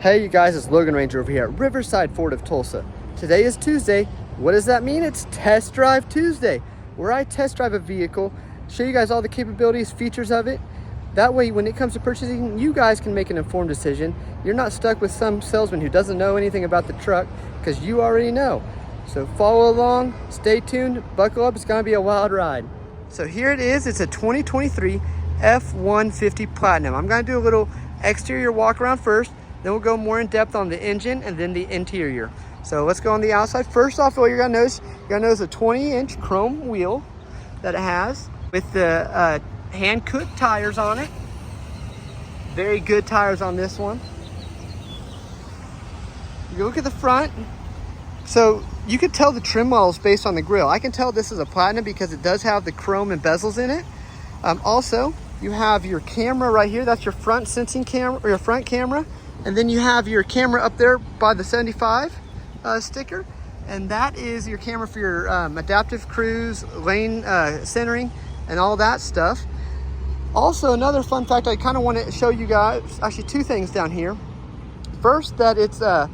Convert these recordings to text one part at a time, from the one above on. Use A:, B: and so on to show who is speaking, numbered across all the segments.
A: Hey you guys, it's Logan Ranger over here at Riverside Ford of Tulsa. Today is Tuesday. What does that mean? It's Test Drive Tuesday, where I test drive a vehicle, show you guys all the capabilities, features of it. That way, when it comes to purchasing, you guys can make an informed decision. You're not stuck with some salesman who doesn't know anything about the truck, because you already know. So follow along, stay tuned, buckle up, it's gonna be a wild ride. So here it is, it's a 2023 F-150 Platinum. I'm gonna do a little exterior walk around first, then we'll go more in depth on the engine and then the interior. So let's go on the outside. First off, what you're gonna notice a 20-inch chrome wheel that it has with the hand-cut tires on it. Very good tires on this one. You look at the front. So you could tell the trim models based on the grille. I can tell this is a Platinum because it does have the chrome and bezels in it. Also, you have your camera right here. That's your front sensing camera, or your front camera. And then you have your camera up there by the 75 sticker. And that is your camera for your adaptive cruise, lane centering, and all that stuff. Also, another fun fact I kind of want to show you guys, actually two things down here. First, that it's, I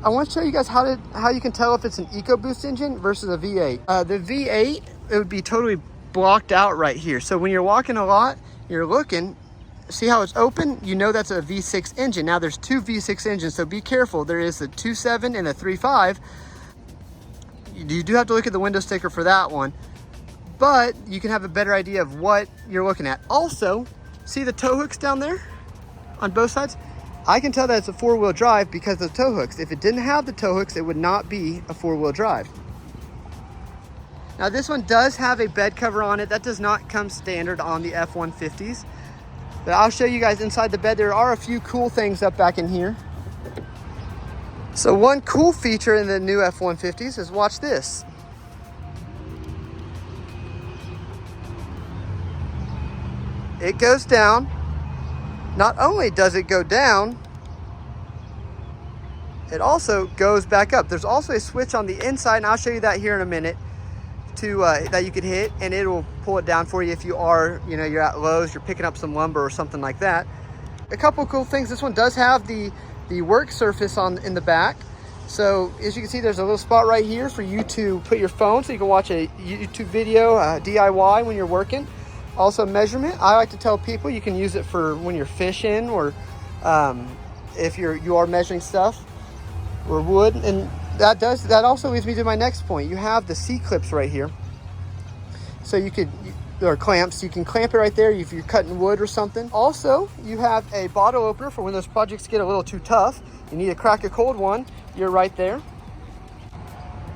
A: want to show you guys how you can tell if it's an EcoBoost engine versus a V8. The V8, it would be totally blocked out right here. So when you're walking a lot, you're looking, see how it's open? You know that's a V6 engine. Now there's two V6 engines, so be careful. There is the 2.7 and the 3.5. You do have to look at the window sticker for that one, but you can have a better idea of what you're looking at. Also, see the tow hooks down there on both sides? I can tell that it's a four-wheel drive because of the tow hooks. If it didn't have the tow hooks, it would not be a four-wheel drive. Now this one does have a bed cover on it. That does not come standard on the F-150s. But I'll show you guys inside the bed. There are a few cool things up back in here. So one cool feature in the new F-150s is, watch this. It goes down. Not only does it go down, it also goes back up. There's also a switch on the inside, and I'll show you that here in a minute, to that you could hit, and it will pull it down for you if you are, you're at Lowe's, you're picking up some lumber or something like that. A couple of cool things. This one does have the work surface in the back. So as you can see, there's a little spot right here for you to put your phone, so you can watch a YouTube video, DIY when you're working. Also measurement. I like to tell people you can use it for when you're fishing, or if you are measuring stuff or wood. And that also leads me to my next point. You have the C-clips right here. So or clamps, you can clamp it right there if you're cutting wood or something. Also, you have a bottle opener for when those projects get a little too tough. You need to crack a cold one, you're right there.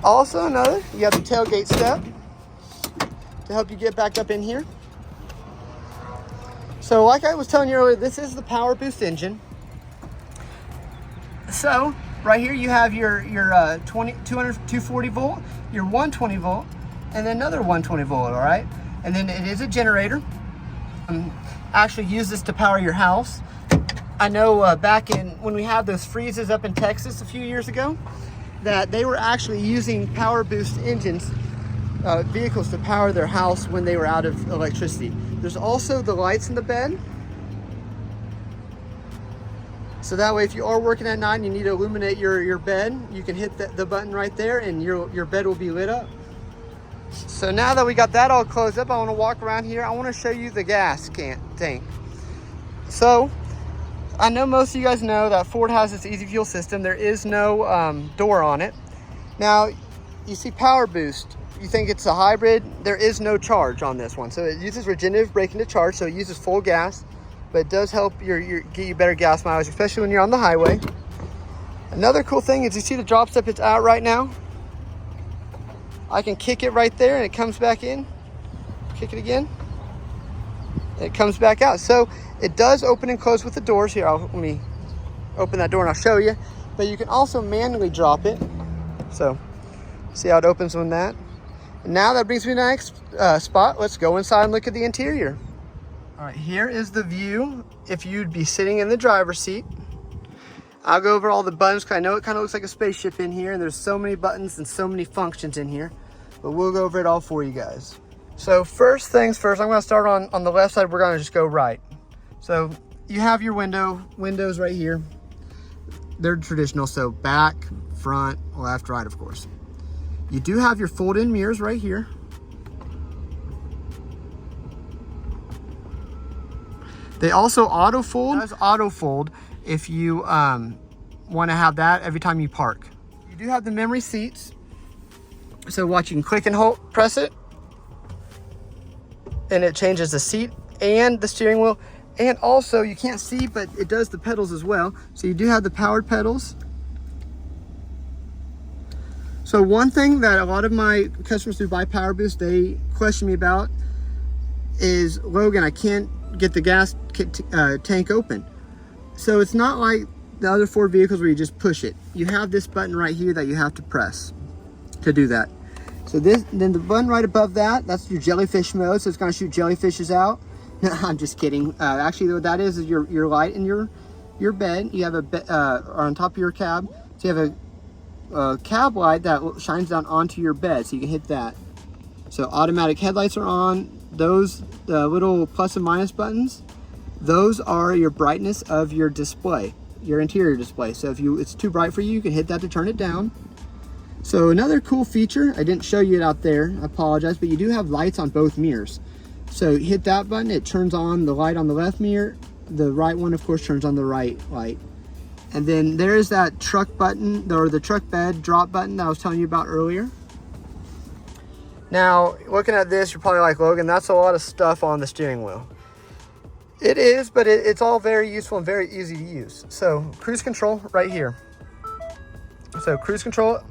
A: Also you have the tailgate step to help you get back up in here. So like I was telling you earlier, this is the PowerBoost engine. So right here you have your 240 volt, your 120 volt, and then another 120 volt, all right? And then it is a generator. Actually use this to power your house. I know back when we had those freezes up in Texas a few years ago, that they were actually using PowerBoost engines, vehicles to power their house when they were out of electricity. There's also the lights in the bed. So that way, if you are working at night and you need to illuminate your bed, you can hit the button right there and your bed will be lit up. So now that we got that all closed up, I want to walk around here. I want to show you the gas tank. So I know most of you guys know that Ford has this easy fuel system. There is no door on it. Now you see PowerBoost. You think it's a hybrid. There is no charge on this one. So it uses regenerative braking to charge, so it uses full gas, but it does help get you better gas mileage, especially when you're on the highway. Another cool thing is, you see the drop step it's out right now? I can kick it right there and it comes back in. Kick it again. And it comes back out. So it does open and close with the doors. Here, let me open that door and I'll show you. But you can also manually drop it. So see how it opens on that? And now that brings me to the next spot. Let's go inside and look at the interior. All right, here is the view if you'd be sitting in the driver's seat. I'll go over all the buttons because I know it kind of looks like a spaceship in here, and there's so many buttons and so many functions in here, but we'll go over it all for you guys. So first things first, I'm going to start on the left side. We're going to just go right. So you have your windows right here. they're traditional, so back, front, left, right, of course. You do have your fold-in mirrors right here. They also auto-fold. It does auto-fold if you want to have that every time you park. You do have the memory seats. So watch, you can click and hold, press it, and it changes the seat and the steering wheel. And also, you can't see, but it does the pedals as well. So you do have the powered pedals. So one thing that a lot of my customers who buy PowerBoost, they question me about is, Logan, I can't get the gas tank open. So it's not like the other Ford vehicles where you just push it. You have this button right here that you have to press to do that. So then the button right above that, that's your jellyfish mode. So it's gonna shoot jellyfishes out. No, I'm just kidding. Actually, what that is your light in your bed. You have a bed or on top of your cab. So you have a cab light that shines down onto your bed, so you can hit that. So automatic headlights are on. Those little plus and minus buttons, those are your brightness of your display, your interior display. So if it's too bright for you, you can hit that to turn it down. So another cool feature, I didn't show you it out there, I apologize, but you do have lights on both mirrors. So you hit that button, it turns on the light on the left mirror. The right one, of course, turns on the right light. And then there's that truck button, or the truck bed drop button that I was telling you about earlier. Now, looking at this, you're probably like, Logan, that's a lot of stuff on the steering wheel. It is, but it's all very useful and very easy to use. So cruise control right here. So cruise control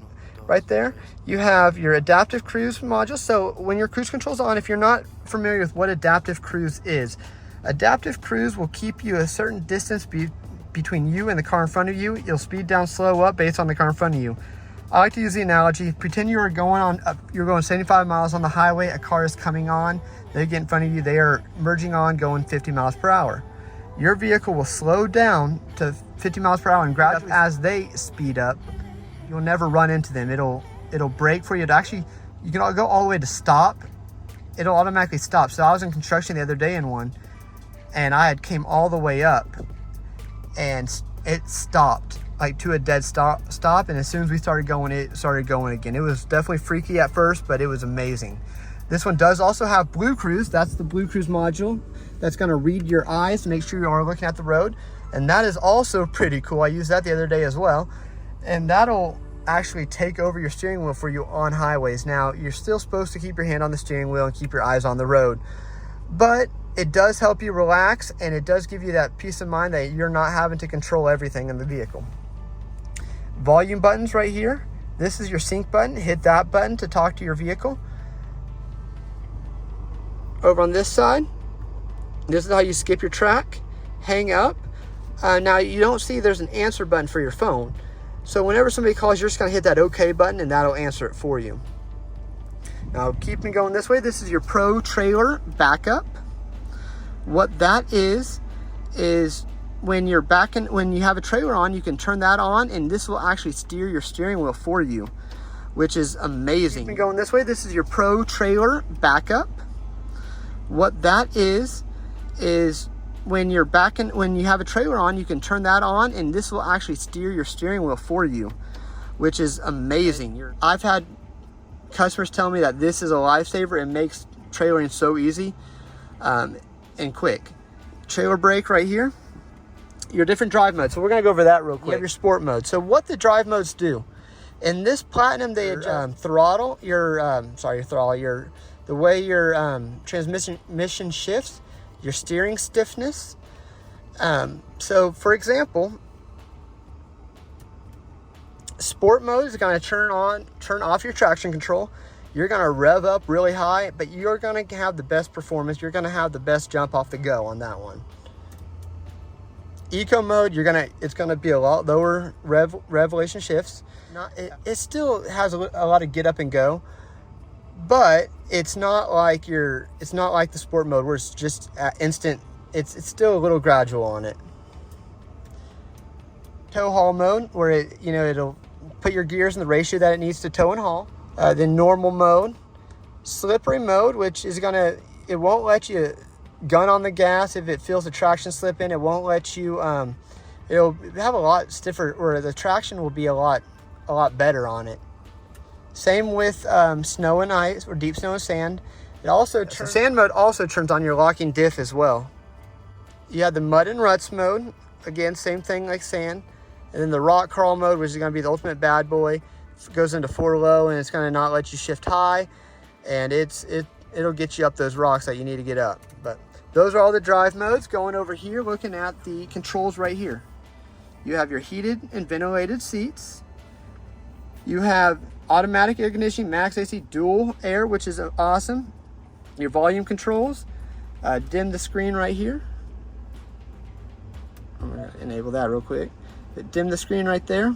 A: right there. You have your adaptive cruise module. So when your cruise control's on, if you're not familiar with what adaptive cruise is, adaptive cruise will keep you a certain distance between you and the car in front of you. You'll speed down, slow up based on the car in front of you. I like to use the analogy, pretend you're going 75 miles on the highway, a car is coming on, they get in front of you, they are merging on, going 50 miles per hour. Your vehicle will slow down to 50 miles per hour and gradually as they speed up. You'll never run into them. It'll brake for you. You can go all the way to stop. It'll automatically stop. So I was in construction the other day in one, and I came all the way up, and it stopped, like to a dead stop, and as soon as we started going, it started going again. It was definitely freaky at first, but it was amazing. This one does also have Blue Cruise. That's the Blue Cruise module that's going to read your eyes to make sure you are looking at the road, and that is also pretty cool. I used that the other day as well, and that'll actually take over your steering wheel for you on highways. Now, you're still supposed to keep your hand on the steering wheel and keep your eyes on the road, but it does help you relax, and it does give you that peace of mind that you're not having to control everything in the vehicle. Volume buttons right here. This is your sync button. Hit that button to talk to your vehicle. Over on this side, this is how you skip your track, hang up. Now you don't see there's an answer button for your phone. So whenever somebody calls, you're just gonna hit that OK button and that'll answer it for you. Now keep me going this way. This is your Pro Trailer Backup. What that is when you're when you have a trailer on, you can turn that on and this will actually steer your steering wheel for you, which is amazing. Keep me going this way. This is your Pro Trailer Backup. What that is when you're when you have a trailer on, you can turn that on and this will actually steer your steering wheel for you, which is amazing. I've had customers tell me that this is a lifesaver. It makes trailering so easy and quick. Trailer brake right here. Your different drive modes. So we're gonna go over that real quick. You have your sport mode. So what the drive modes do in this Platinum, they throttle the way your transmission shifts, your steering stiffness. So for example, sport mode is going to turn off your traction control. You're going to rev up really high, but you're going to have the best performance. You're going to have the best jump off the go on that one. Eco mode, it's going to be a lot lower revelation shifts. It still has a lot of get up and go, but it's not like the sport mode where it's just instant. It's still a little gradual on it. Tow haul mode, where it'll put your gears in the ratio that it needs to tow and haul. Then normal mode, slippery mode, which is it won't let you gun on the gas if it feels the traction slip in. It won't let you it'll have a lot stiffer, or the traction will be a lot better on it. Same with snow and ice, or deep snow and sand. It also turns, sand mode also turns on your locking diff as well. You have the mud and ruts mode, again same thing like sand, and then the rock crawl mode, which is going to be the ultimate bad boy. It goes into 4 low, and it's going to not let you shift high, and it'll get you up those rocks that you need to get up. But those are all the drive modes. Going over here, looking at the controls right here. You have your heated and ventilated seats. You have automatic air conditioning, max AC, dual air, which is awesome. Your volume controls, dim the screen right here. I'm gonna enable that real quick. Dim the screen right there.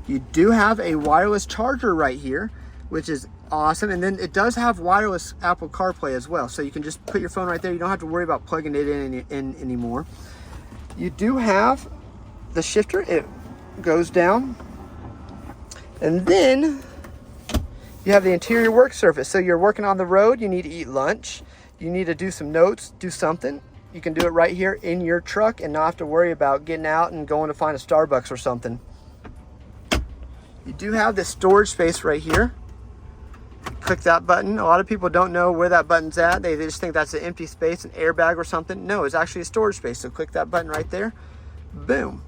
A: You do have a wireless charger right here, which is awesome. And then it does have wireless Apple CarPlay as well. So you can just put your phone right there. You don't have to worry about plugging it in anymore. You do have the shifter. It goes down. And then you have the interior work surface. So you're working on the road, you need to eat lunch, you need to do some notes, do something. You can do it right here in your truck and not have to worry about getting out and going to find a Starbucks or something. You do have this storage space right here. Click that button. A lot of people don't know where that button's at. They just think that's an empty space, an airbag or something. No, it's actually a storage space. So click that button right there. Boom.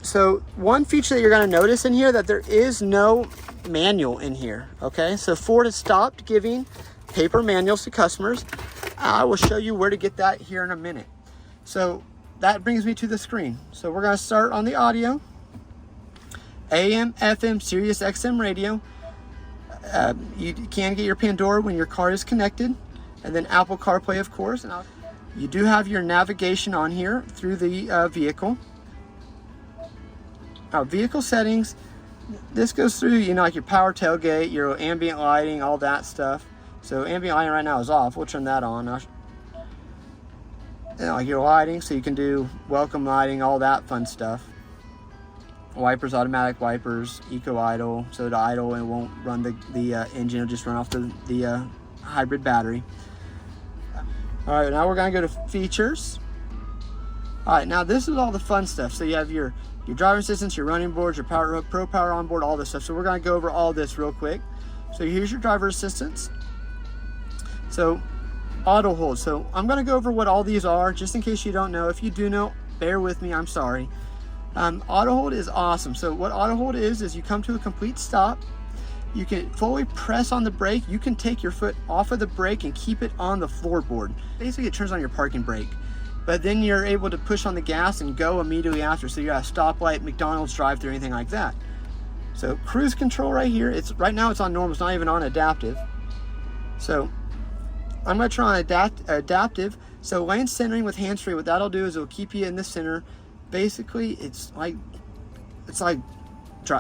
A: So one feature that you're going to notice in here, that there is no manual in here. Okay, so Ford has stopped giving paper manuals to customers. I will show you where to get that here in a minute. So that brings me to the screen. So we're going to start on the audio. AM, FM, Sirius XM radio. You can get your Pandora when your car is connected, and then Apple CarPlay, of course. And you do have your navigation on here through the vehicle. Vehicle settings. This goes through, you know, like your power tailgate, your ambient lighting, all that stuff. So ambient lighting right now is off. We'll turn that on. Like your lighting, so you can do welcome lighting, all that fun stuff. Wipers, automatic wipers, eco idle, so to idle it won't run the engine, it'll just run off the hybrid battery. All right, now we're gonna go to features. All right, now this is all the fun stuff. So you have your driver assistance, your running boards, your pro power on board, all this stuff. So we're gonna go over all this real quick. So here's your driver assistance. So auto hold. So I'm gonna go over what all these are, just in case you don't know. If you do know, bear with me, I'm sorry. Auto hold is awesome. So what auto hold is you come to a complete stop, you can fully press on the brake, you can take your foot off of the brake and keep it on the floorboard. Basically it turns on your parking brake, but then you're able to push on the gas and go immediately after. So you're at a stoplight, McDonald's drive-thru, anything like that. So cruise control right here, right now it's on normal, it's not even on adaptive. So I'm gonna try on adaptive. So lane centering with hands-free, what that'll do is it'll keep you in the center. Basically, it's like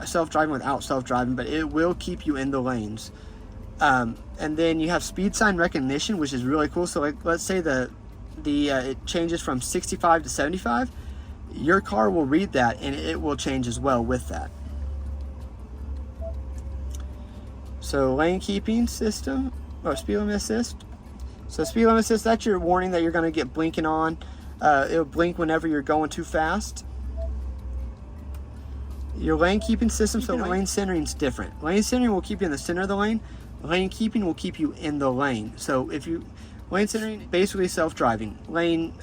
A: self-driving without self-driving, but it will keep you in the lanes. And then you have speed sign recognition, which is really cool. So like, let's say it changes from 65 to 75. Your car will read that, and it will change as well with that. So lane keeping system, or speed limit assist. So speed limit assist, that's your warning that you're going to get blinking on. It'll blink whenever you're going too fast. Your lane keeping system, so lane centering is different. Lane centering will keep you in the center of the lane. Lane keeping will keep you in the lane. So if you, lane centering, basically self-driving. Lane,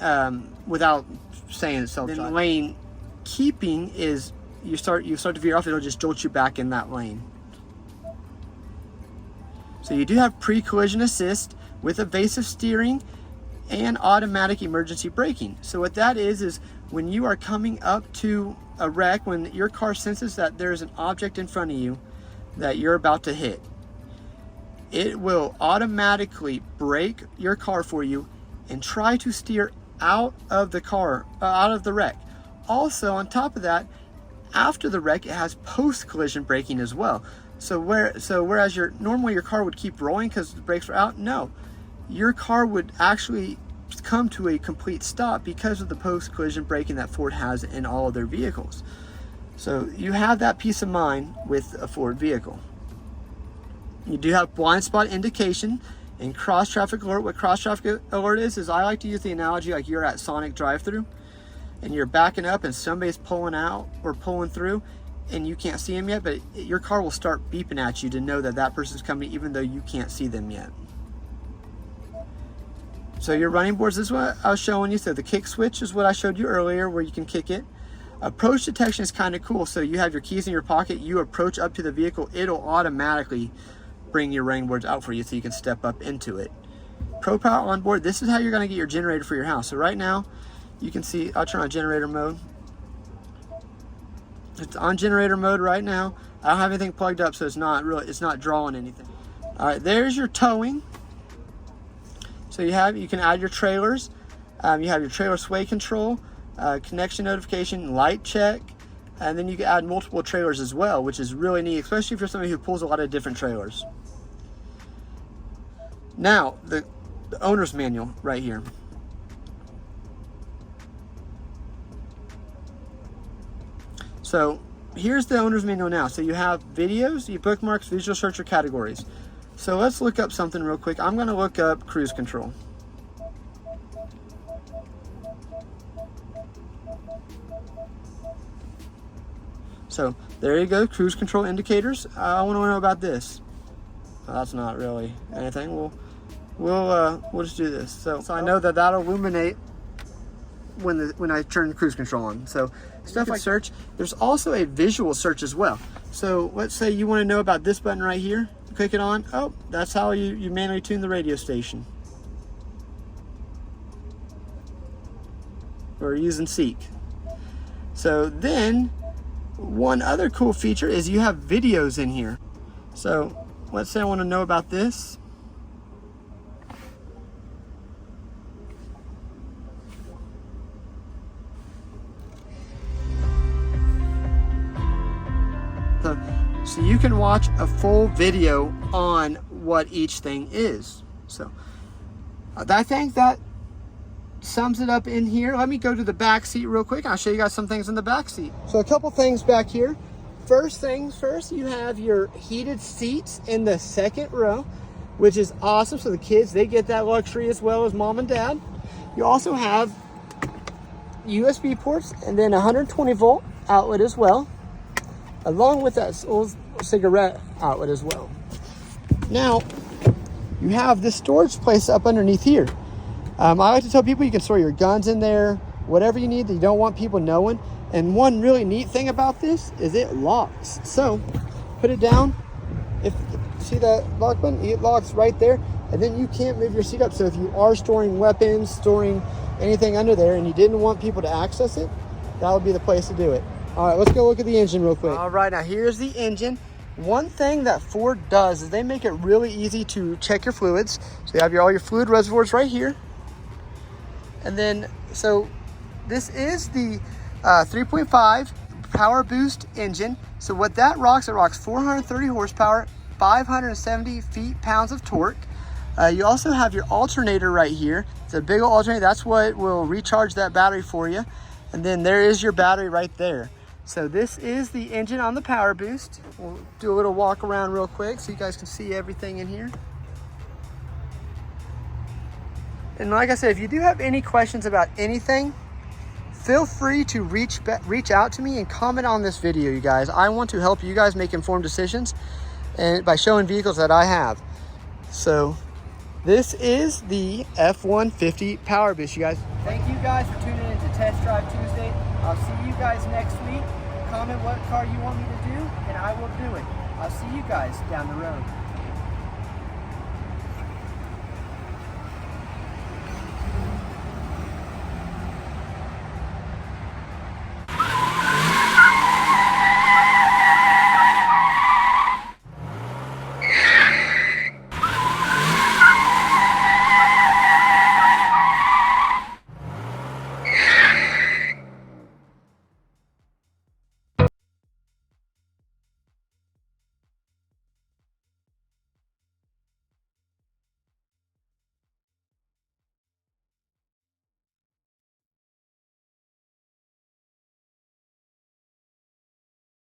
A: without saying it's self-driving. Then lane keeping is, you start to veer off, it'll just jolt you back in that lane. So you do have pre-collision assist with evasive steering and automatic emergency braking. So what that is when you are coming up to a wreck, when your car senses that there's an object in front of you that you're about to hit, it will automatically brake your car for you and try to steer out of the car, out of the wreck. Also, on top of that, after the wreck, it has post-collision braking as well. So whereas normally your car would keep rolling because the brakes are out, no. Your car would actually come to a complete stop because of the post-collision braking that Ford has in all of their vehicles. So you have that peace of mind with a Ford vehicle. You do have blind spot indication And cross traffic alert, what cross traffic alert is I like to use the analogy like you're at Sonic drive-through and you're backing up and somebody's pulling out or pulling through and you can't see them yet, but your car will start beeping at you to know that that person's coming even though you can't see them yet. So your running boards, this is what I was showing you. So the kick switch is what I showed you earlier where you can kick it. Approach detection is kind of cool. So you have your keys in your pocket, you approach up to the vehicle, it'll automatically bring your running boards out for you so you can step up into it. Pro Power Onboard, this is how you're gonna get your generator for your house. So right now, you can see, I'll turn on generator mode. It's on generator mode right now. I don't have anything plugged up, so it's not drawing anything. All right, there's your towing. So you can add your trailers. You have your trailer sway control, connection notification, light check, and then you can add multiple trailers as well, which is really neat, especially if you're somebody who pulls a lot of different trailers. Now, the owner's manual right here. So here's the owner's manual now. So you have videos, you bookmarks, visual search, or categories. So let's look up something real quick. I'm gonna look up cruise control. So there you go, cruise control indicators. I wanna know about this. Well, that's not really anything. We'll just do this. So I know that that'll illuminate when I turn cruise control on. So stuff like search. There's also a visual search as well. So let's say you want to know about this button right here. Click it on. Oh, that's how you manually tune the radio station. We're using Seek. So then one other cool feature is you have videos in here. So let's say I want to know about this. So you can watch a full video on what each thing is. So I think that sums it up in here. Let me go to the back seat real quick. I'll show you guys some things in the back seat. So a couple things back here. First things first, you have your heated seats in the second row, which is awesome. So the kids, they get that luxury as well as mom and dad. You also have USB ports and then 120 volt outlet as well, along with that little cigarette outlet as well. Now, you have this storage place up underneath here. I like to tell people you can store your guns in there, whatever you need that you don't want people knowing. And one really neat thing about this is it locks. So, put it down. If see that lock button, it locks right there, and then you can't move your seat up. So if you are storing weapons, storing anything under there, and you didn't want people to access it, that would be the place to do it. All right, let's go look at the engine real quick. All right, now here's the engine. One thing that Ford does is they make it really easy to check your fluids. So you have all your fluid reservoirs right here. And then, so this is the 3.5 PowerBoost engine. So what that rocks, it rocks 430 horsepower, 570 feet-pounds of torque. You also have your alternator right here. It's a big old alternator. That's what will recharge that battery for you. And then there is your battery right there. So this is the engine on the PowerBoost. We'll do a little walk around real quick so you guys can see everything in here. And like I said, if you do have any questions about anything, feel free to reach out to me and comment on this video, you guys. I want to help you guys make informed decisions and by showing vehicles that I have. So this is the F-150 PowerBoost, you guys. Thank you guys for tuning in to Test Drive Tuesday. I'll see you guys next week. Comment what car you want me to do, and I will do it. I'll see you guys down the road.